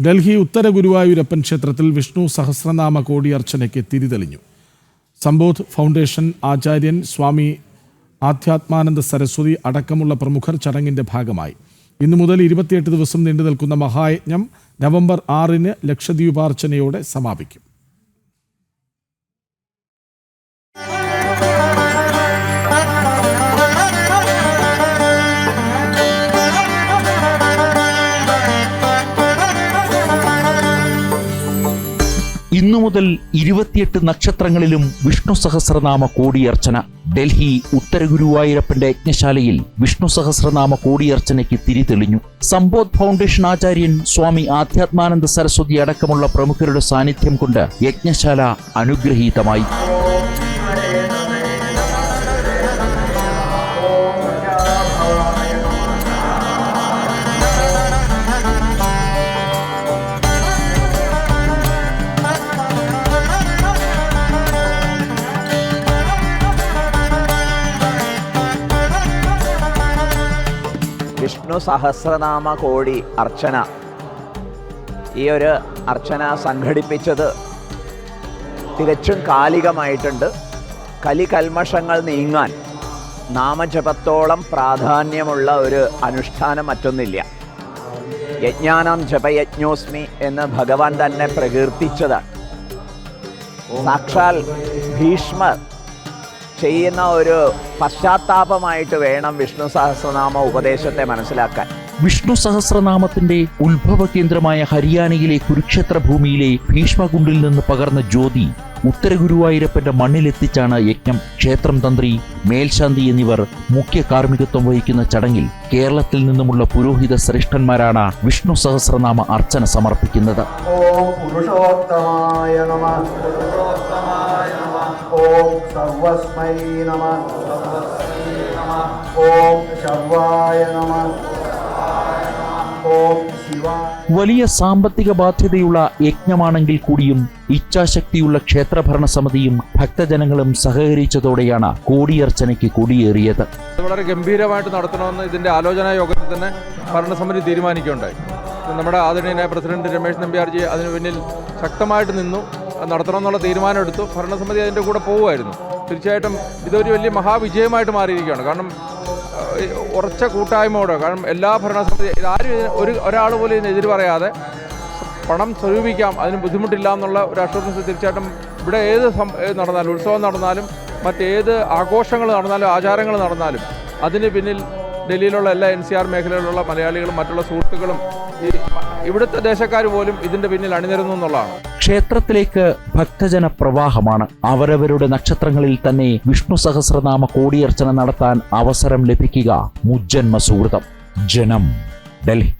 ഡൽഹി ഉത്തര ഗുരുവായൂരപ്പൻ ക്ഷേത്രത്തിൽ വിഷ്ണു സഹസ്രനാമ കോടിയർച്ചനയ്ക്ക് തിരിതെളിഞ്ഞു. സമ്പോധ് ഫൗണ്ടേഷൻ ആചാര്യൻ സ്വാമി ആധ്യാത്മാനന്ദ സരസ്വതി അടക്കമുള്ള പ്രമുഖർ ചടങ്ങിന്റെ ഭാഗമായി. ഇന്നു മുതൽ 28 ദിവസം നീണ്ടു നിൽക്കുന്ന മഹായജ്ഞം നവംബർ 6-ന് ലക്ഷദ്വീപാർച്ചനയോടെ സമാപിക്കും. ഇന്നു മുതൽ 28 നക്ഷത്രങ്ങളിലും വിഷ്ണു സഹസ്രനാമ കോടിയർച്ചന. ഡൽഹി ഉത്തര ഗുരുവായൂരപ്പന്റെ യജ്ഞശാലയിൽ വിഷ്ണു സഹസ്രനാമ കോടിയർച്ചനയ്ക്ക് തിരിതെളിഞ്ഞു. സമ്പോധ് ഫൗണ്ടേഷൻ ആചാര്യൻ സ്വാമി ആധ്യാത്മാനന്ദ സരസ്വതി അടക്കമുള്ള പ്രമുഖരുടെ സാന്നിധ്യം കൊണ്ട് യജ്ഞശാല അനുഗ്രഹീതമായി. വിഷ്ണു സഹസ്രനാമ കോടി അർച്ചന, ഈ ഒരു അർച്ചന സംഘടിപ്പിച്ചത് തികച്ചും കാലികമായിട്ടുണ്ട്. കലികൽമഷങ്ങൾ നീങ്ങാൻ നാമജപത്തോളം പ്രാധാന്യമുള്ള ഒരു അനുഷ്ഠാനം മറ്റൊന്നില്ല. യജ്ഞാനം ജപയജ്ഞോസ്മി എന്ന് ഭഗവാൻ തന്നെ പ്രകീർത്തിച്ചതാണ്. സാക്ഷാൽ ഭീഷ്മർ ചെയ്യുന്ന ഒരു പശ്ചാത്താപമായിട്ട് വേണം വിഷ്ണു സഹസ്രനാമ ഉപദേശത്തെ മനസ്സിലാക്കാൻ. വിഷ്ണു സഹസ്രനാമത്തിന്റെ ഉത്ഭവ കേന്ദ്രമായ ഹരിയാനയിലെ കുരുക്ഷേത്ര ഭൂമിയിലെ ഭീഷ്മകുണ്ടിൽ നിന്ന് പകർന്ന ജ്യോതി ഉത്തര ഗുരുവായൂരപ്പന്റെ മണ്ണിലെത്തിച്ചാണ് യജ്ഞം. ക്ഷേത്രം തന്ത്രി, മേൽശാന്തി എന്നിവർ മുഖ്യ കാർമ്മികത്വം വഹിക്കുന്ന ചടങ്ങിൽ കേരളത്തിൽ നിന്നുമുള്ള പുരോഹിത ശ്രേഷ്ഠന്മാരാണ് വിഷ്ണു സഹസ്രനാമ അർച്ചന സമർപ്പിക്കുന്നത്. ഓം സർവസ്മൈ നമഃ, ഓം ശർവായ നമഃ, ഓം ശിവായ. വലിയ സാമ്പത്തിക ബാധ്യതയുള്ള യജ്ഞമാണെങ്കിൽ കൂടിയും ഇച്ഛാശക്തിയുള്ള ക്ഷേത്രഭരണ സമിതിയും ഭക്തജനങ്ങളും സഹകരിച്ചതോടെയാണ് കോടിയർച്ചനയ്ക്ക് കൊടിയേറിയത്. വളരെ ഗംഭീരമായിട്ട് നടത്തണമെന്ന് ഇതിന്റെ ആലോചനാ യോഗത്തിൽ തന്നെ ഭരണസമിതി തീരുമാനിക്കുകയുണ്ടായി. നമ്മുടെ ആദരണീയനായ പ്രസിഡന്റ് രമേശ് നമ്പ്യാർജി അതിന് പിന്നിൽ ശക്തമായിട്ട് നിന്നു. നടത്തണമെന്നുള്ള തീരുമാനമെടുത്തു. ഭരണസമിതി അതിൻ്റെ കൂടെ പോവുമായിരുന്നു. തീർച്ചയായിട്ടും ഇതൊരു വലിയ മഹാവിജയമായിട്ട് മാറിയിരിക്കുകയാണ്. കാരണം ഉറച്ച കൂട്ടായ്മയോടെ, കാരണം എല്ലാ ഭരണസമിതി ആരും ഒരാൾ പോലും ഇതിന് എതിര് പറയാതെ പണം സ്വരൂപിക്കാം, അതിന് ബുദ്ധിമുട്ടില്ല എന്നുള്ള ഒരു അഷുറൻസ് തീർച്ചയായിട്ടും ഇവിടെ ഏത് നടന്നാലും, ഉത്സവം നടന്നാലും മറ്റേത് ആഘോഷങ്ങൾ നടന്നാലും ആചാരങ്ങൾ നടന്നാലും അതിന് പിന്നിൽ ഡൽഹിയിലുള്ള എല്ലാ NCR മേഖലയിലുള്ള മലയാളികളും മറ്റുള്ള സുഹൃത്തുക്കളും ഇവിടുത്തെ ദേശക്കാർ പോലും ഇതിന്റെ പിന്നിൽ അണിനിരുന്നു എന്നുള്ളതാണ്. ക്ഷേത്രത്തിലേക്ക് ഭക്തജന പ്രവാഹമാണ്. അവരവരുടെ നക്ഷത്രങ്ങളിൽ തന്നെ വിഷ്ണു സഹസ്രനാമ കോടിയർച്ചന നടത്താൻ അവസരം ലഭിക്കുക മുജ്ജന്മ സുഹൃതം. ജനം, ഡൽഹി.